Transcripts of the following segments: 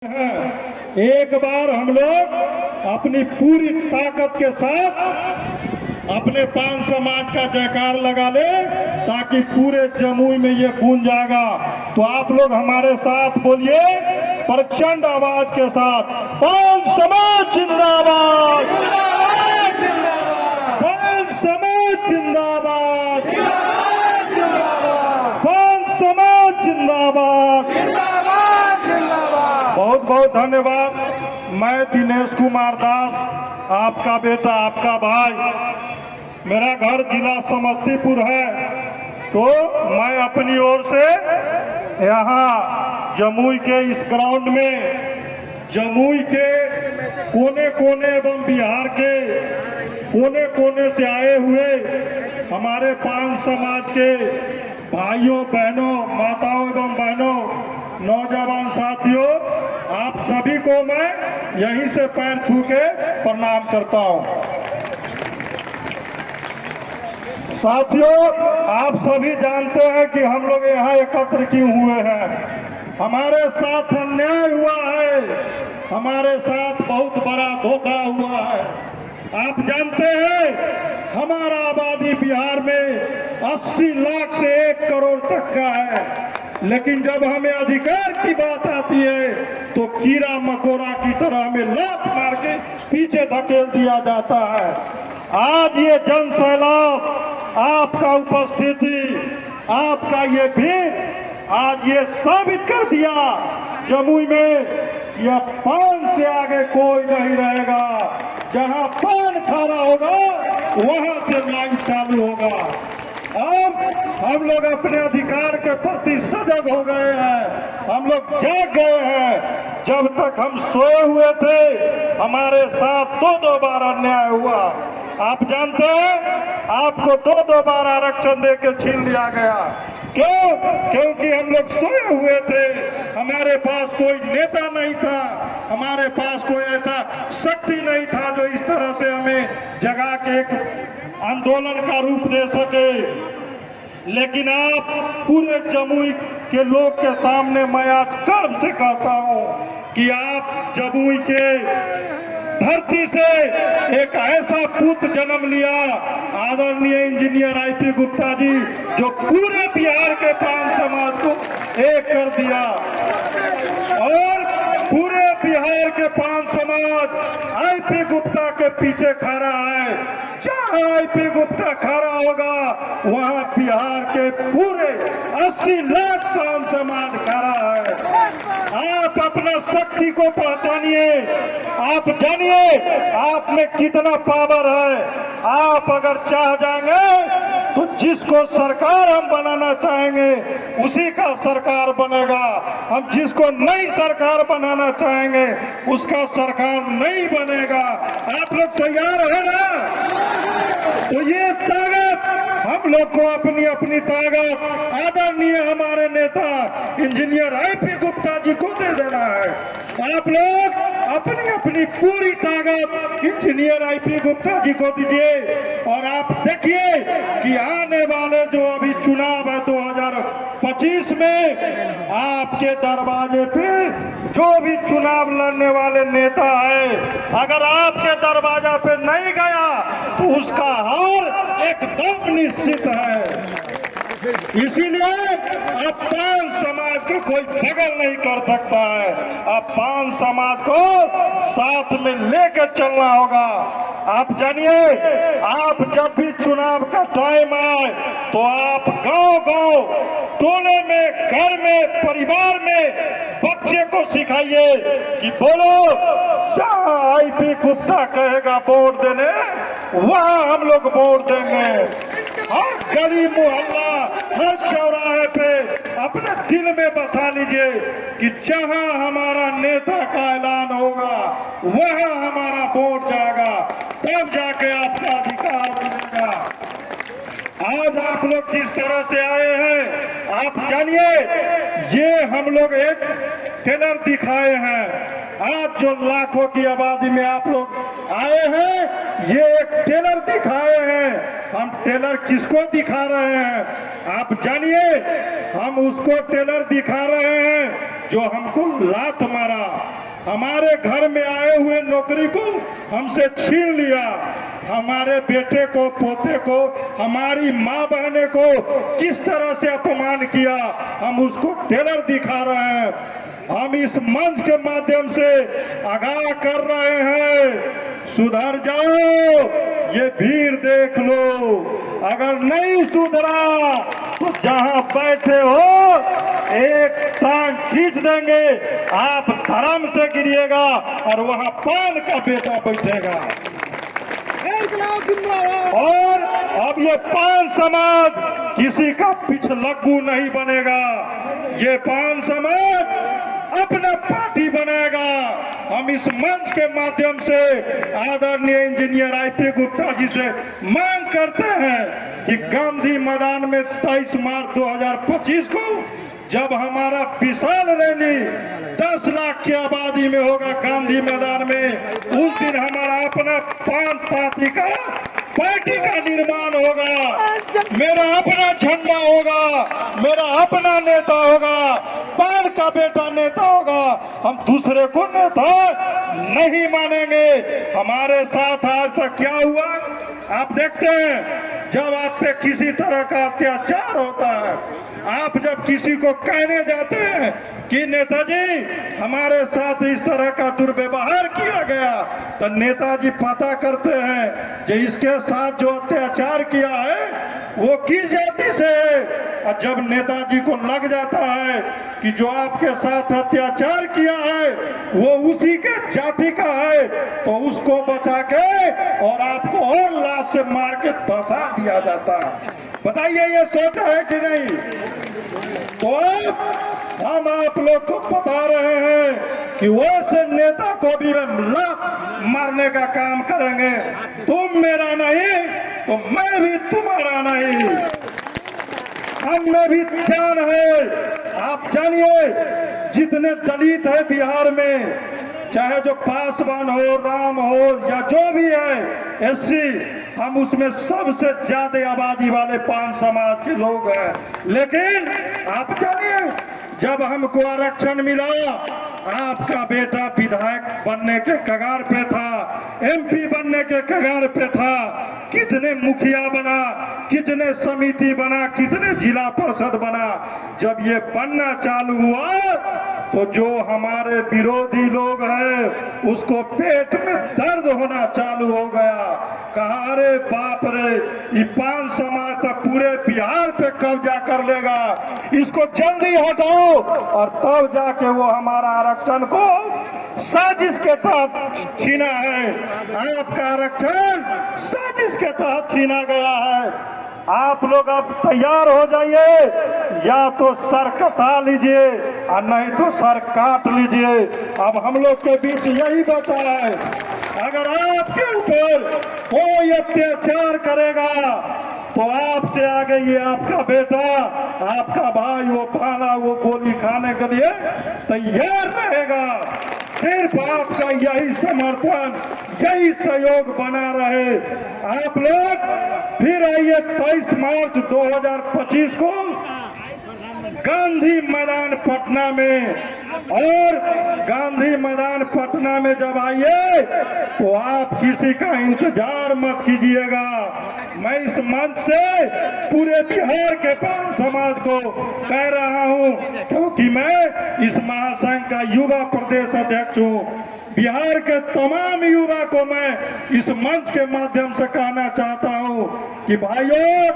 एक बार हम लोग अपनी पूरी ताकत के साथ अपने पान समाज का जयकार लगा ले ताकि पूरे जमुई में ये गूंज जाएगा। तो आप लोग हमारे साथ बोलिए प्रचंड आवाज के साथ, पान समाज जिंदाबाद, पान समाज जिंदाबाद, पान समाज जिंदाबाद। बहुत बहुत धन्यवाद। मैं दिनेश कुमार दास, आपका बेटा, आपका भाई। मेरा घर जिला समस्तीपुर है, तो मैं अपनी ओर से यहाँ जमुई के इस ग्राउंड में जमुई के कोने कोने एवं बिहार के कोने कोने से आए हुए हमारे पान समाज के भाइयों बहनों, माताओं एवं बहनों, नौजवान साथियों, आप सभी को मैं यहीं से पैर छू के प्रणाम करता हूं। साथियों, आप सभी जानते हैं कि हम लोग यहाँ एकत्र क्यों हुए हैं। हमारे साथ अन्याय हुआ है, हमारे साथ बहुत बड़ा धोखा हुआ है। आप जानते हैं हमारा आबादी बिहार में 80 लाख से 1 करोड़ तक का है, लेकिन जब हमें अधिकार की बात आती है तो कीड़ा मकोड़ा की तरह हमें लात मार के पीछे धकेल दिया जाता है। आज ये जन सैलाब, आपका उपस्थिति, आपका ये भीड़ आज ये साबित कर दिया जमुई में कि अब पान से आगे कोई नहीं रहेगा। जहां पान खाना होगा वहां से लाइन चालू होगा। अब हम लोग अपने अधिकार के प्रति सजग हो गए हैं, हम लोग जाग गए हैं। जब तक हम सोए हुए थे हमारे साथ दो बार अन्याय हुआ। आप जानते हैं आपको दो बार आरक्षण देके छीन लिया गया। क्यों? क्योंकि हम लोग सोए हुए थे, हमारे पास कोई नेता नहीं था, हमारे पास कोई ऐसा शक्ति नहीं था जो इस तरह से हमें जगा के एक आंदोलन का रूप दे सके। लेकिन आप पूरे जमुई के लोग के सामने मैं आज गर्व से कहता हूं कि आप जमुई के धरती से एक ऐसा पुत्र जन्म लिया, आदरणीय इंजीनियर आईपी गुप्ता जी, जो पूरे बिहार के पान समाज को एक कर दिया। और पूरे बिहार के पान समाज आईपी गुप्ता के पीछे खड़ा है। जहां आईपी गुप्ता खड़ा होगा वहां बिहार के पूरे 80 लाख पान समाज खड़ा है। आप अपना शक्ति को पहचानिए, आप जानिए आप में कितना पावर है। आप अगर चाह जाएंगे तो जिसको सरकार हम बनाना चाहेंगे उसी का सरकार बनेगा। हम जिसको नई सरकार बनाना चाहेंगे उसका सरकार नहीं बनेगा। आप लोग तैयार है ना? तो ये ताकत हम लोग को अपनी अपनी ताकत आदरणीय हमारे नेता इंजीनियर आईपी गुप्ता जी को दे देना है। आप लोग अपनी अपनी पूरी ताकत इंजीनियर आईपी गुप्ता जी को दीजिए। और आप देखिए कि आने वाले जो अभी चुनाव है 2025 में आपके दरवाजे पे जो भी चुनाव लड़ने वाले नेता है, अगर आपके दरवाजा पे नहीं गया तो उसका हार एकदम निश्चित है। इसीलिए अब पान समाज को कोई बगल नहीं कर सकता है। अब पान समाज को साथ में लेकर चलना होगा। आप जानिए, आप जब भी चुनाव का टाइम आए तो आप गांव-गांव, टोले में, घर में, परिवार में बच्चे को सिखाइए कि बोलो जहां आईपी गुप्ता कहेगा वोट देने वहां हम लोग वोट देंगे। हर गली मोहल्ला, हर चौराहे पे अपने दिल में बसा लीजिए कि जहां हमारा नेता का ऐलान होगा वहां हमारा वोट जाएगा, तब जाके आपका अधिकार मिलेगा। आज आप लोग जिस तरह से आए हैं, आप जानिए ये हम लोग एक टेलर दिखाए हैं। आज जो लाखों की आबादी में आप लोग आए हैं, ये एक टेलर दिखाए हैं। हम टेलर किसको दिखा रहे हैं? आप जानिए, हम उसको टेलर दिखा रहे हैं जो हमको लात मारा, हमारे घर में आए हुए नौकरी को हमसे छीन लिया, हमारे बेटे को, पोते को, हमारी माँ बहने को किस तरह से अपमान किया, हम उसको टेलर दिखा रहे हैं। हम इस मंच के माध्यम से आगाह कर रहे हैं, सुधर जाओ, ये भीड़ देख लो। अगर नहीं सुधरा तो जहां बैठे हो एक टांग खींच देंगे, आप धर्म से गिरिएगा और वहां पान का बेटा बैठेगा। और अब ये पान समाज किसी का पिछलग्गू नहीं बनेगा, ये पान समाज अपना पार्टी बनाएगा। हम इस मंच के माध्यम से आदरणीय इंजीनियर आईपी गुप्ता जी से मांग करते हैं कि गांधी मैदान में 23 मार्च 2025 को जब हमारा विशाल रैली 10 लाख की आबादी में होगा गांधी मैदान में, उस दिन हमारा अपना पान पार्टी का निर्माण होगा, मेरा अपना झंडा होगा, मेरा अपना नेता होगा, पान का बेटा नेता होगा। हम दूसरे को नेता नहीं मानेंगे। हमारे साथ आज तक क्या हुआ आप देखते हैं, जब आप पे किसी तरह का अत्याचार होता है, आप जब किसी को कहने जाते हैं कि नेताजी हमारे साथ इस तरह का दुर्व्यवहार किया गया, तो नेताजी पता करते हैं कि इसके साथ जो अत्याचार किया है वो किस जाति से है। और जब नेताजी को लग जाता है कि जो आपके साथ अत्याचार किया है वो उसी के जाति का है, तो उसको बचा के और आपको और लाश से मार के फंसा दिया जाता है। बताइए ये सोचा है कि नहीं? तो हम आप लोग को बता रहे हैं कि वैसे नेता को भी लात मारने का काम करेंगे। तुम मेरा नहीं तो मैं भी तुम्हारा नहीं। हम में भी जान है। आप जानिए जितने दलित है बिहार में, चाहे जो पासवान हो, राम हो या जो भी है एससी, हम उसमें सबसे ज्यादा आबादी वाले पान समाज के लोग हैं। लेकिन आप जानिए जब हमको आरक्षण मिला, आपका बेटा विधायक बनने के कगार पे था, एमपी बनने के कगार पे था, कितने मुखिया बना, कितने समिति बना, कितने जिला परिषद बना। जब ये बनना चालू हुआ तो जो हमारे विरोधी लोग हैं उसको पेट में दर्द होना चालू हो गया। कहा अरे बाप रे, ये पान समाज तो पूरे बिहार पे कब्जा कर लेगा, इसको जल्दी हटाओ। और तब जाके वो हमारा आरक्षण को साजिश के तहत छीना है। आपका आरक्षण साजिश के तहत छीना गया है। आप लोग अब तैयार हो जाइए, या तो सर कटा लीजिए और नहीं तो सर काट लीजिए। अब हम लोग के बीच यही बचा है। अगर आपके ऊपर कोई अत्याचार करेगा तो आपसे आगे ये आपका बेटा, आपका भाई वो पाला वो गोली खाने के लिए तैयार रहेगा। सिर्फ आपका यही समर्थन, यही सहयोग बना रहे। आप लोग फिर आइए 23 मार्च 2025 को गांधी मैदान पटना में, और गांधी मैदान पटना में जब आइए तो आप किसी का इंतजार मत कीजिएगा। मैं इस मंच से पूरे बिहार के पान समाज को कह रहा हूं, क्योंकि मैं इस महासंघ का युवा प्रदेश अध्यक्ष हूं। बिहार के तमाम युवा को मैं इस मंच के माध्यम से कहना चाहता हूं कि भाइयों,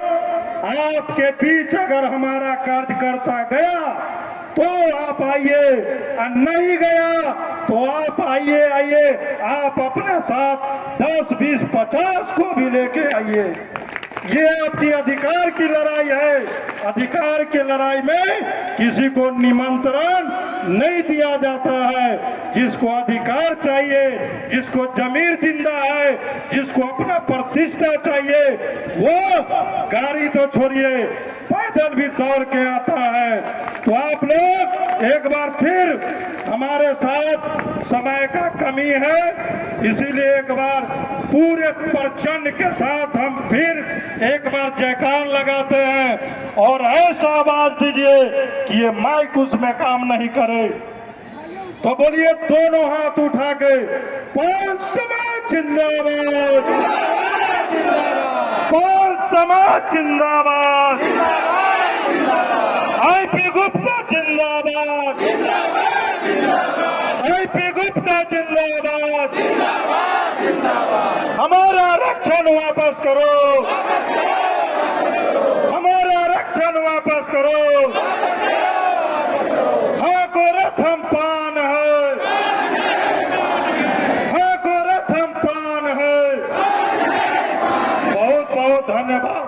आपके बीच अगर हमारा कार्यकर्ता गया तो आप आइए, और नहीं गया तो आप आइए। आप अपने साथ 10, 20, 50 को भी लेके आइए। ये आपकी अधिकार की लड़ाई है। अधिकार की लड़ाई में किसी को निमंत्रण नहीं दिया जाता है। जिसको अधिकार चाहिए, जिसको जमीर जिंदा है, जिसको अपना प्रतिष्ठा चाहिए, वो गाड़ी तो छोड़िए पैदल भी दौड़ के आता है। तो आप लोग एक बार फिर हमारे साथ समय का कमी है, इसीलिए एक बार पूरे प्रचंड के साथ हम फिर एक बार जयकार लगाते हैं और ऐसा आवाज दीजिए कि ये माइक उसमें काम नहीं करे। तो बोलिए दोनों हाथ उठा के, पांच समाज जिंदाबाद, पांच समाज जिंदाबाद, आईपी गुप्ता जिंदाबाद, आईपी गुप्ता जिंदाबाद, हमारा आरक्षण वापस करो, हमारा आरक्षण वापस करो। हाँ को रथम पान है, हाँ को रथम पान है। बहुत बहुत धन्यवाद।